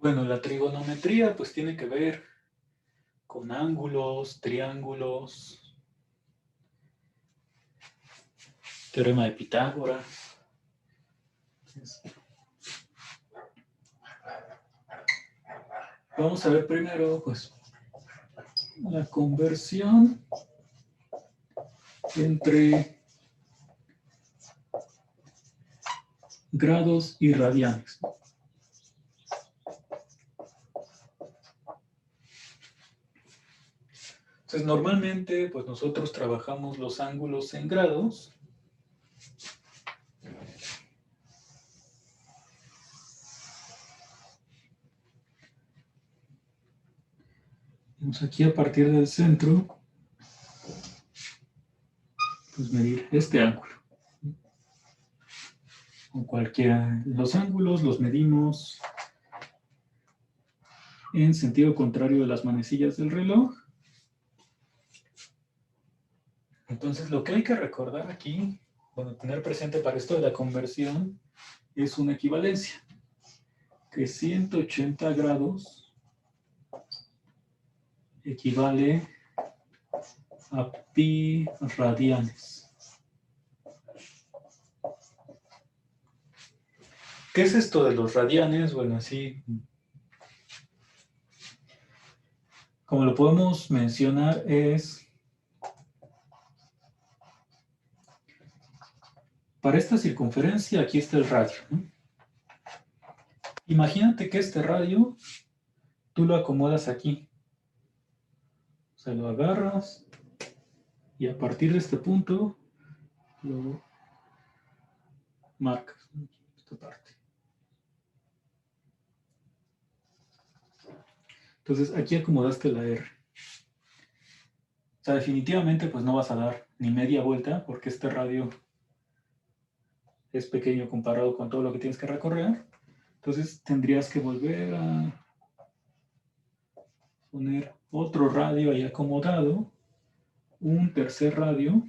Bueno, la trigonometría pues tiene que ver con ángulos, triángulos, teorema de Pitágoras. Vamos a ver primero pues la conversión entre grados y radianes. Entonces, normalmente, pues nosotros trabajamos los ángulos en grados. Vamos aquí a partir del centro, pues medir este ángulo. Con cualquiera. Los ángulos los medimos en sentido contrario de las manecillas del reloj. Entonces, lo que hay que recordar aquí, bueno, tener presente para esto de la conversión, es una equivalencia. Que 180 grados equivale a pi radianes. ¿Qué es esto de los radianes? Bueno, así como lo podemos mencionar es, para esta circunferencia aquí está el radio, ¿no? Imagínate que este radio tú lo acomodas aquí. O sea, lo agarras y a partir de este punto lo marcas, ¿no? Esta parte. Entonces aquí acomodaste la R. O sea, definitivamente pues no vas a dar ni media vuelta porque este radio es pequeño comparado con todo lo que tienes que recorrer. Entonces tendrías que volver a poner otro radio ahí acomodado, un tercer radio,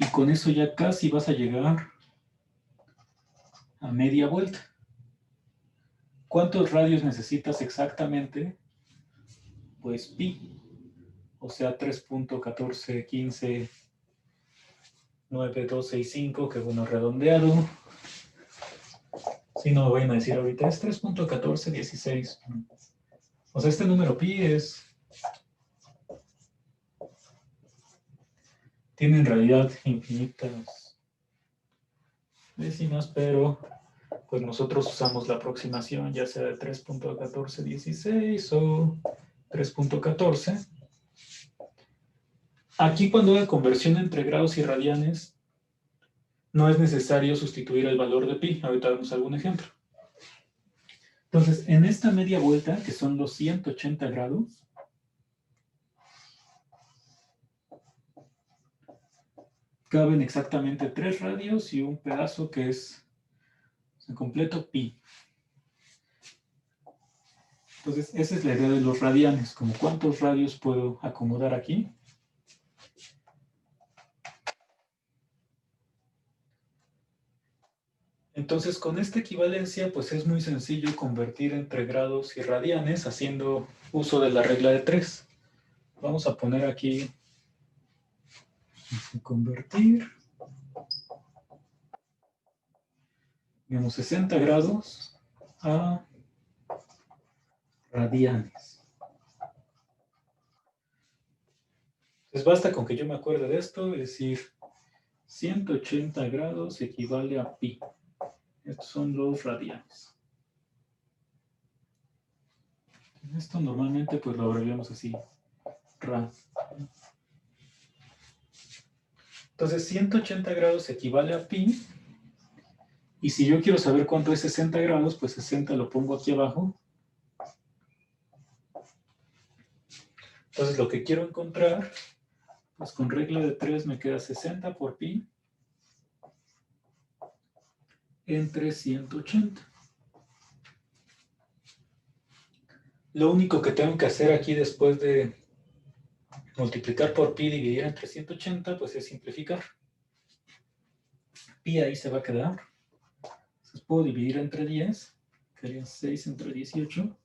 y con eso ya casi vas a llegar a media vuelta. ¿Cuántos radios necesitas exactamente? Pues pi, o sea 3.1415.9265, que bueno, redondeado. Si no me vayan a decir ahorita, es 3.1416. O sea, este número pi tiene en realidad infinitas décimas, pero pues nosotros usamos la aproximación ya sea de 3.1416 o 3.14. Aquí cuando haga conversión entre grados y radianes, no es necesario sustituir el valor de pi. Ahorita vemos algún ejemplo. Entonces, en esta media vuelta, que son los 180 grados, caben exactamente 3 radios y un pedazo que es en completo pi. Entonces, esa es la idea de los radianes, como cuántos radios puedo acomodar aquí. Entonces, con esta equivalencia, pues es muy sencillo convertir entre grados y radianes haciendo uso de la regla de 3. Vamos a poner aquí, convertir, digamos, 60 grados a radianes. Entonces, basta con que yo me acuerde de esto, es decir, 180 grados equivale a pi. Estos son los radianes. Esto normalmente pues lo abreviamos así, rad. Entonces 180 grados equivale a pi. Y si yo quiero saber cuánto es 60 grados, pues 60 lo pongo aquí abajo. Entonces lo que quiero encontrar, pues con regla de 3 me queda 60 por pi entre 180. Lo único que tengo que hacer aquí después de multiplicar por pi y dividir entre 180, pues es simplificar. Pi ahí se va a quedar. Entonces puedo dividir entre 10, que sería 6 entre 18.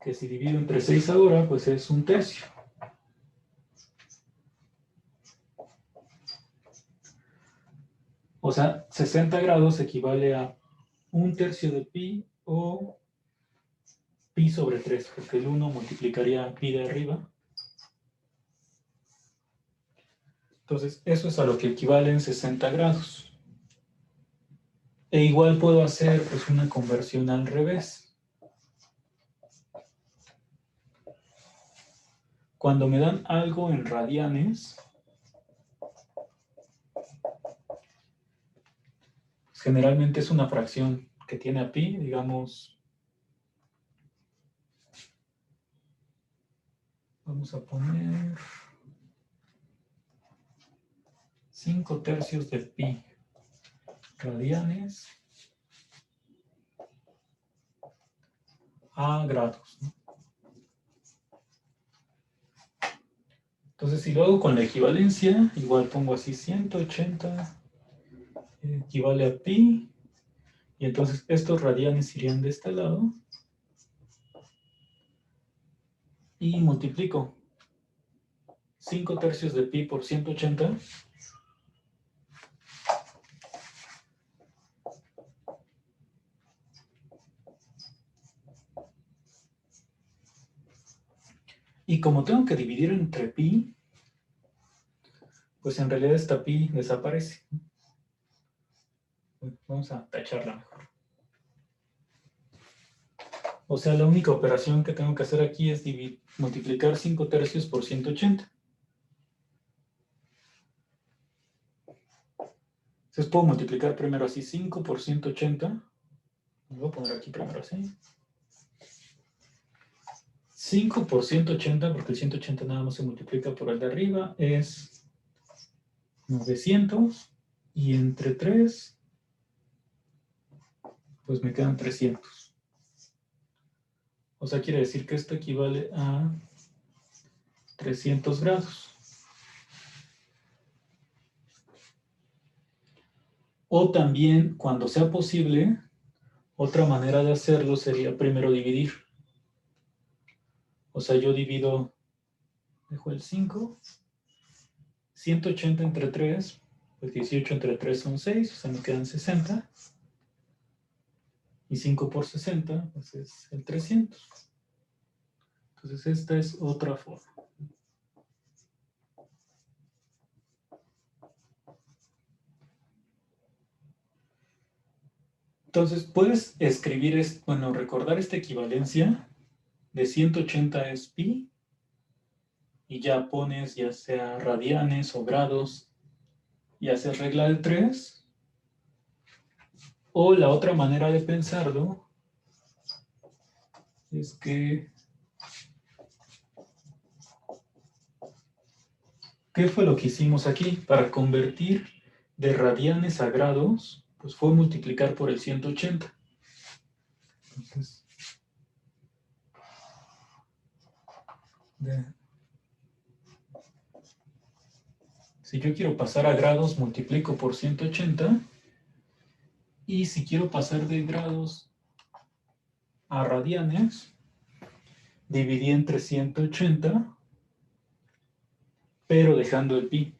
Que si divido entre 6 ahora, pues es 1/3. O sea, 60 grados equivale a 1/3 de pi o pi sobre 3, porque el 1 multiplicaría pi de arriba. Entonces, eso es a lo que equivalen 60 grados. E igual puedo hacer pues, una conversión al revés. Cuando me dan algo en radianes, generalmente es una fracción que tiene a pi, digamos, vamos a poner 5/3 de pi radianes a grados, ¿no? Entonces, si lo hago con la equivalencia, igual pongo así 180 equivale a pi, y entonces estos radianes irían de este lado, y multiplico 5/3 de pi por 180, y como tengo que dividir entre pi, pues en realidad esta pi desaparece. Vamos a tacharla mejor. O sea, la única operación que tengo que hacer aquí es multiplicar 5/3 por 180. Entonces puedo multiplicar primero así 5 por 180. Lo voy a poner aquí primero así. 5 por 180, porque el 180 nada más se multiplica por el de arriba, es 900. Y entre 3, pues me quedan 300. O sea, quiere decir que esto equivale a 300 grados. O también, cuando sea posible, otra manera de hacerlo sería primero dividir. O sea, yo divido, dejo el 5, 180 entre 3, pues 18 entre 3 son 6, o sea, me quedan 60. Y 5 por 60, pues es el 300. Entonces, esta es otra forma. Entonces, puedes escribir, bueno, recordar esta equivalencia de 180 es pi, y ya pones ya sea radianes o grados, y haces regla de 3. O la otra manera de pensarlo es que, ¿qué fue lo que hicimos aquí? Para convertir de radianes a grados, pues fue multiplicar por el 180. Entonces, si yo quiero pasar a grados, multiplico por 180. Y si quiero pasar de grados a radianes, dividí entre 180, pero dejando el pi.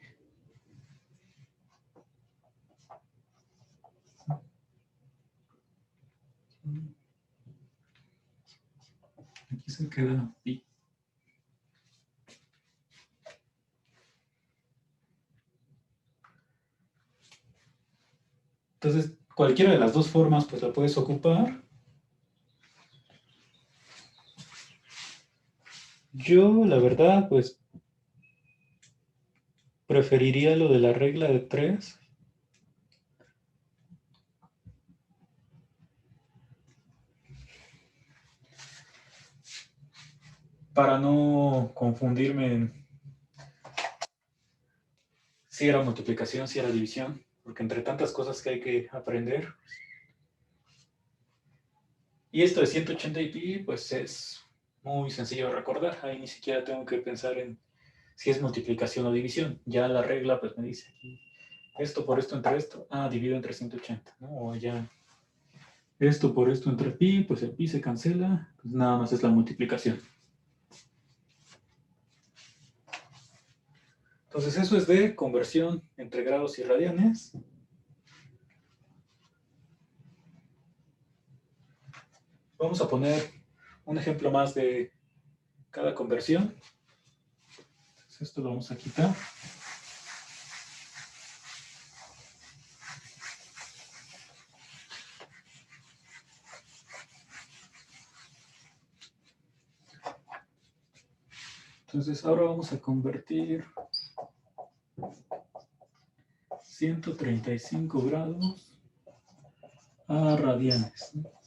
Aquí se queda pi. Entonces, cualquiera de las dos formas, pues la puedes ocupar. Yo, la verdad, pues preferiría lo de la regla de 3. Para no confundirme en si era multiplicación, si era división, porque entre tantas cosas que hay que aprender. Y esto de 180 y pi, pues es muy sencillo de recordar. Ahí ni siquiera tengo que pensar en si es multiplicación o división. Ya la regla pues me dice aquí, esto por esto entre esto, divido entre 180, ¿no? O ya esto por esto entre pi, pues el pi se cancela, pues nada más es la multiplicación. Entonces eso es de conversión entre grados y radianes. Vamos a poner un ejemplo más de cada conversión. Entonces esto lo vamos a quitar. Entonces ahora vamos a convertir 135 grados a radianes, ¿no?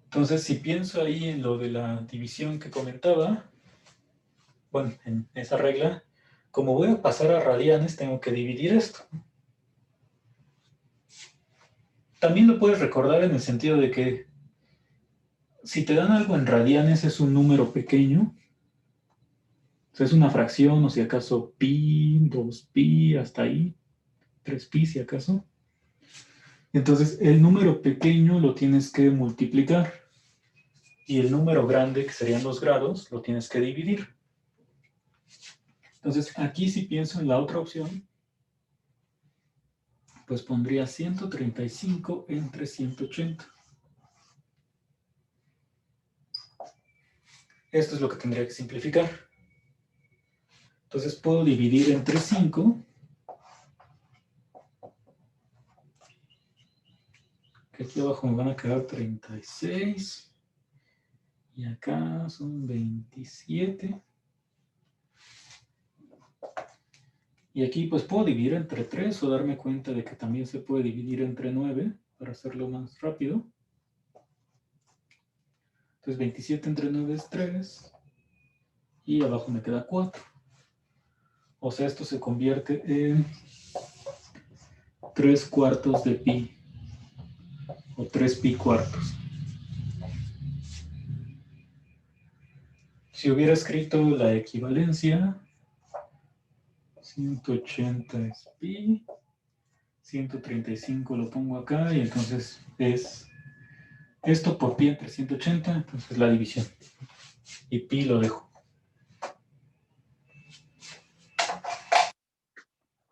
Entonces, si pienso ahí en lo de la división que comentaba, bueno, en esa regla, como voy a pasar a radianes, tengo que dividir esto. También lo puedes recordar en el sentido de que si te dan algo en radianes es un número pequeño, o sea, es una fracción, o si acaso pi, 2pi, hasta ahí, 3pi si acaso. Entonces, el número pequeño lo tienes que multiplicar y el número grande, que serían los grados, lo tienes que dividir. Entonces, aquí si pienso en la otra opción, pues pondría 135 entre 180. Esto es lo que tendría que simplificar. Entonces puedo dividir entre 5, que aquí abajo me van a quedar 36, y acá son 27. Y aquí pues puedo dividir entre 3 o darme cuenta de que también se puede dividir entre 9 para hacerlo más rápido. Entonces 27 entre 9 es 3 y abajo me queda 4. O sea, esto se convierte en 3 cuartos de pi o 3 pi cuartos. Si hubiera escrito la equivalencia, 180 es pi, 135 lo pongo acá y entonces es esto por pi entre 180, entonces la división. Y pi lo dejo.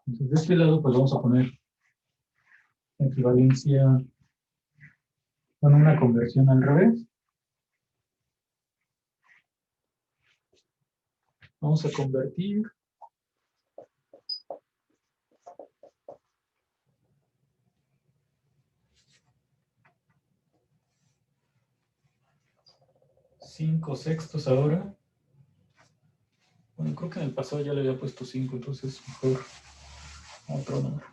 Entonces de este lado pues vamos a poner equivalencia con una conversión al revés. Vamos a convertir 5/6 ahora. Bueno, creo que en el pasado ya le había puesto 5, entonces mejor otro número.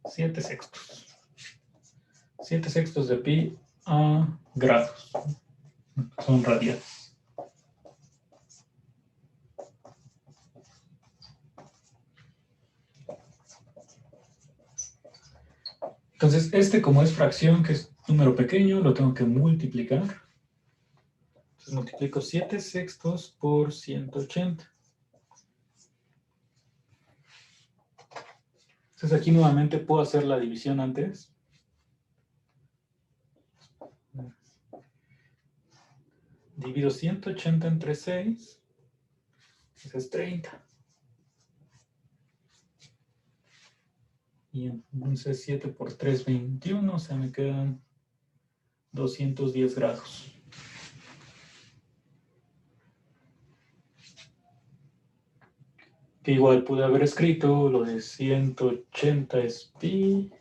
7/6. 7/6 de pi a grados. Son radianes. Entonces, este como es fracción, que es número pequeño, lo tengo que multiplicar. Entonces multiplico 7/6 por 180. Entonces aquí nuevamente puedo hacer la división antes. Divido 180 entre 6. Eso es 30. Y entonces 7 por 3, 21. O sea, me quedan 210 grados. Que igual pude haber escrito lo de 180 es pi.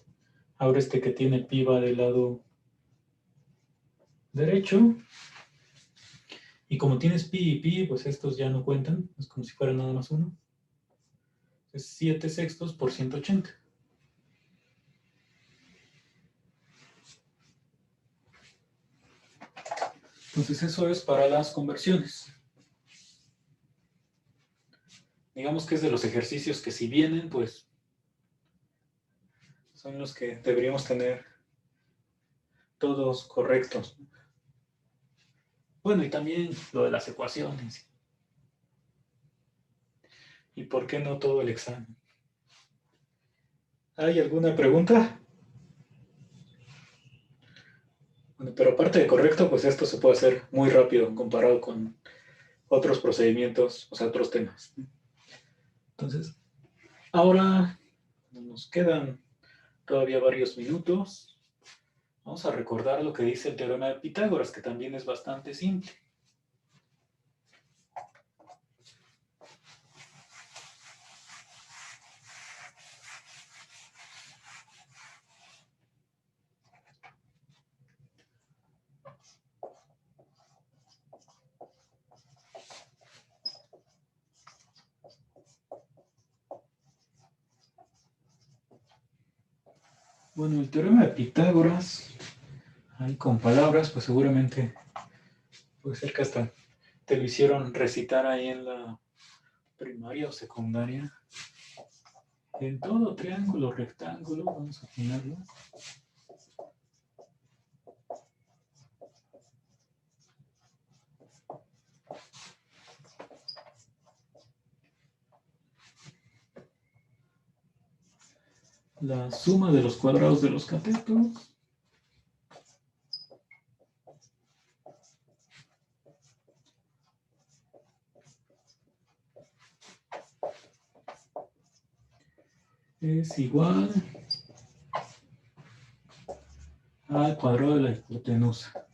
Ahora este que tiene pi va del lado derecho. Y como tienes pi y pi, pues estos ya no cuentan. Es como si fuera nada más uno. Es 7/6 por 180. Entonces eso es para las conversiones. Digamos que es de los ejercicios que si vienen, pues son los que deberíamos tener todos correctos. Bueno, y también lo de las ecuaciones. ¿Y por qué no todo el examen? ¿Hay alguna pregunta? Bueno, pero aparte de correcto, pues esto se puede hacer muy rápido comparado con otros procedimientos, o sea, otros temas. Entonces, ahora nos quedan todavía varios minutos. Vamos a recordar lo que dice el teorema de Pitágoras, que también es bastante simple. Bueno, el teorema de Pitágoras, ahí con palabras, pues seguramente puede ser que hasta te lo hicieron recitar ahí en la primaria o secundaria. En todo triángulo rectángulo, vamos a ponerlo. La suma de los cuadrados de los catetos es igual al cuadrado de la hipotenusa.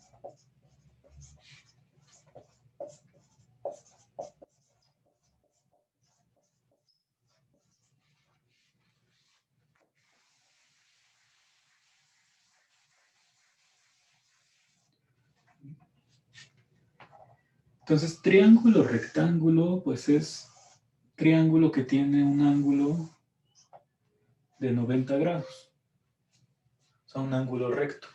Entonces, triángulo rectángulo, pues es triángulo que tiene un ángulo de 90 grados. O sea, un ángulo recto.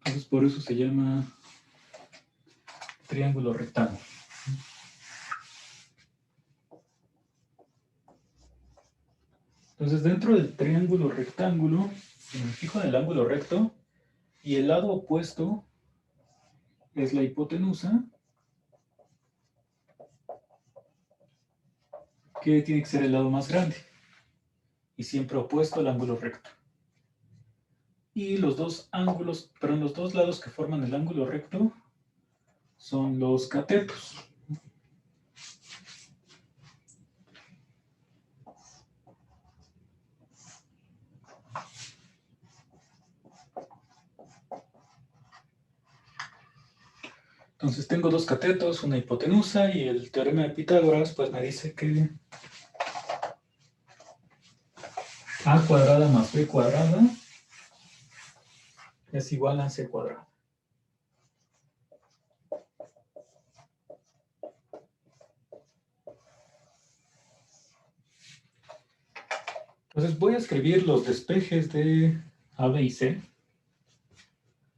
Entonces, por eso se llama triángulo rectángulo. Entonces, dentro del triángulo rectángulo, si me fijo en el ángulo recto, y el lado opuesto es la hipotenusa, que tiene que ser el lado más grande, y siempre opuesto al ángulo recto. Y los dos ángulos, perdón, los dos lados que forman el ángulo recto son los catetos. Entonces tengo dos catetos, una hipotenusa, y el teorema de Pitágoras pues me dice que a cuadrada más b cuadrada es igual a c cuadrada. Entonces voy a escribir los despejes de a, b y c.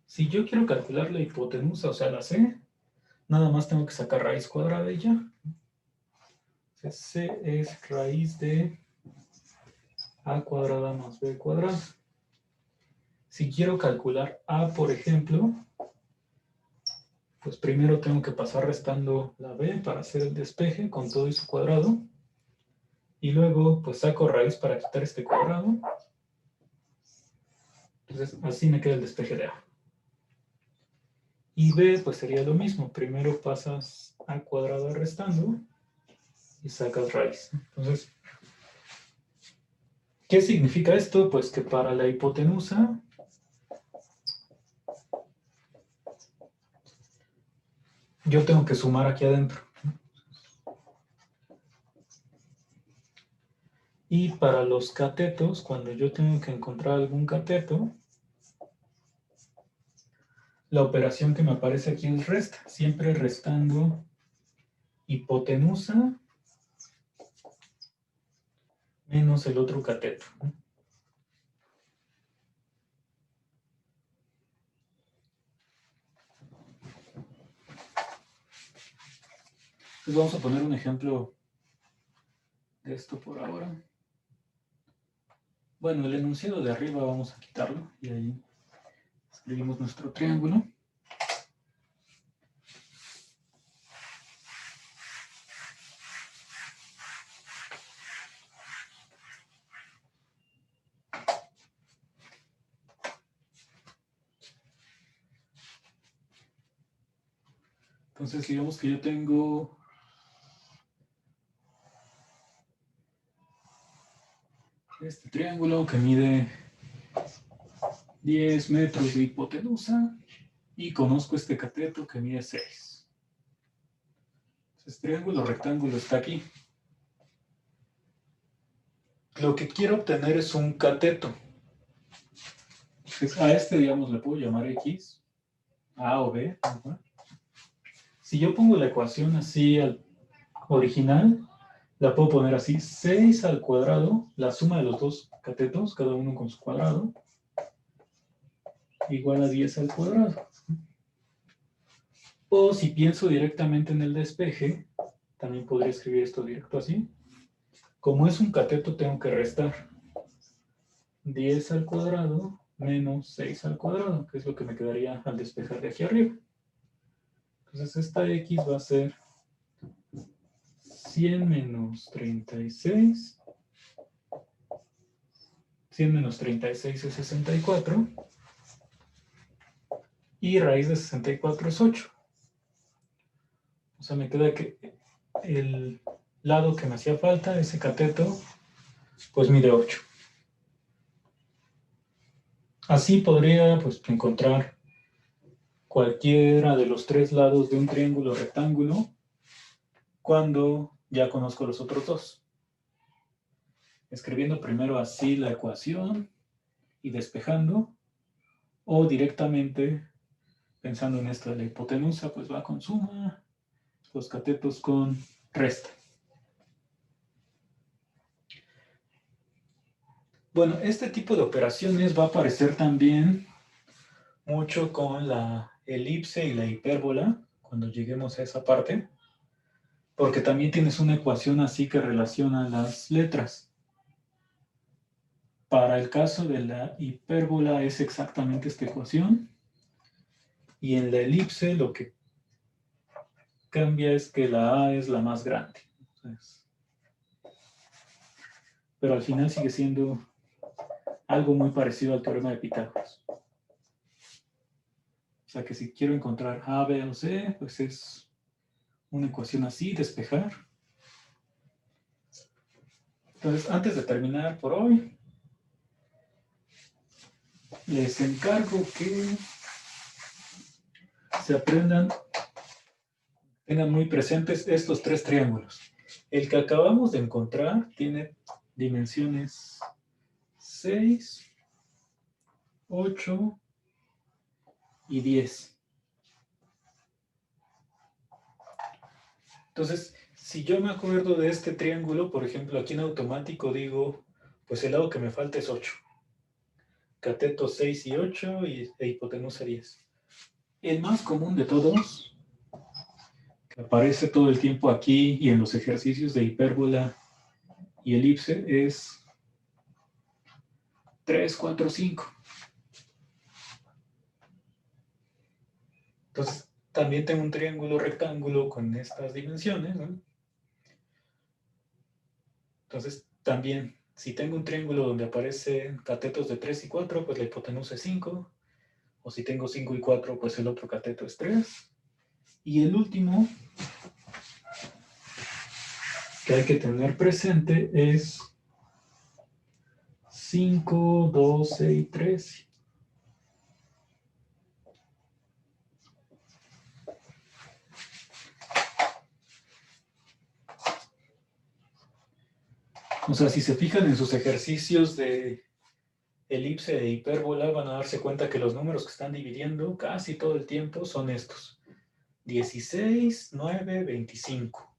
Si yo quiero calcular la hipotenusa, o sea, la c, nada más tengo que sacar raíz cuadrada y ya. C es raíz de a cuadrada más b cuadrada. Si quiero calcular a, por ejemplo, pues primero tengo que pasar restando la b para hacer el despeje con todo y su cuadrado. Y luego, pues saco raíz para quitar este cuadrado. Entonces, así me queda el despeje de a. Y b, pues sería lo mismo. Primero pasas a cuadrado restando y sacas raíz. Entonces, ¿qué significa esto? Pues que para la hipotenusa, yo tengo que sumar aquí adentro. Y para los catetos, cuando yo tengo que encontrar algún cateto, la operación que me aparece aquí es resta. Siempre restando hipotenusa menos el otro cateto. Entonces vamos a poner un ejemplo de esto por ahora. Bueno, el enunciado de arriba vamos a quitarlo y ahí escribimos nuestro triángulo. Entonces digamos que yo tengo este triángulo que mide 10 metros de hipotenusa y conozco este cateto que mide 6. Entonces triángulo rectángulo está aquí. Lo que quiero obtener es un cateto. Entonces a este, digamos, le puedo llamar X, A o B. Si yo pongo la ecuación así al original, la puedo poner así, 6 al cuadrado, la suma de los dos catetos, cada uno con su cuadrado, igual a 10 al cuadrado. O si pienso directamente en el despeje, también podría escribir esto directo así. Como es un cateto, tengo que restar 10 al cuadrado menos 6 al cuadrado, que es lo que me quedaría al despejar de aquí arriba. Entonces esta X va a ser 100 menos 36. 100 menos 36 es 64. Y raíz de 64 es 8. O sea, me queda que el lado que me hacía falta, ese cateto, pues mide 8. Así podría pues, encontrar cualquiera de los tres lados de un triángulo rectángulo cuando ya conozco los otros dos. Escribiendo primero así la ecuación y despejando, o directamente pensando en esto de la hipotenusa, pues va con suma, los catetos con resta. Bueno, este tipo de operaciones va a aparecer también mucho con la elipse y la hipérbola, cuando lleguemos a esa parte, porque también tienes una ecuación así que relaciona las letras. Para el caso de la hipérbola es exactamente esta ecuación, y en la elipse lo que cambia es que la A es la más grande. Entonces, pero al final sigue siendo algo muy parecido al teorema de Pitágoras. O sea que si quiero encontrar A, B o C, pues es una ecuación así, despejar. Entonces, antes de terminar por hoy, les encargo que se aprendan, tengan muy presentes estos tres triángulos. El que acabamos de encontrar tiene dimensiones 6, 8 y 10. Entonces, si yo me acuerdo de este triángulo, por ejemplo, aquí en automático digo, pues el lado que me falta es 8. Cateto 6 y 8 e hipotenusa 10. El más común de todos, que aparece todo el tiempo aquí y en los ejercicios de hipérbola y elipse, es 3, 4, 5. Entonces, también tengo un triángulo rectángulo con estas dimensiones, ¿no? Entonces, también, si tengo un triángulo donde aparecen catetos de 3 y 4, pues la hipotenusa es 5. O si tengo 5 y 4, pues el otro cateto es 3. Y el último que hay que tener presente es 5, 12 y 13. O sea, si se fijan en sus ejercicios de elipse e hipérbola, van a darse cuenta que los números que están dividiendo casi todo el tiempo son estos. 16, 9, 25.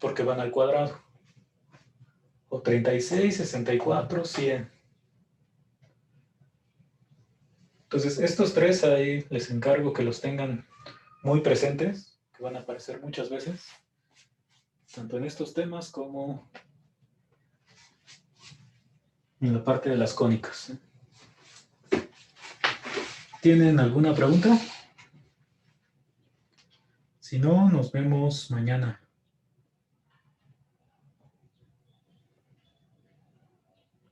Porque van al cuadrado. O 36, 64, 100. Entonces, estos tres ahí les encargo que los tengan muy presentes, van a aparecer muchas veces, tanto en estos temas como en la parte de las cónicas. ¿Tienen alguna pregunta? Si no, nos vemos mañana.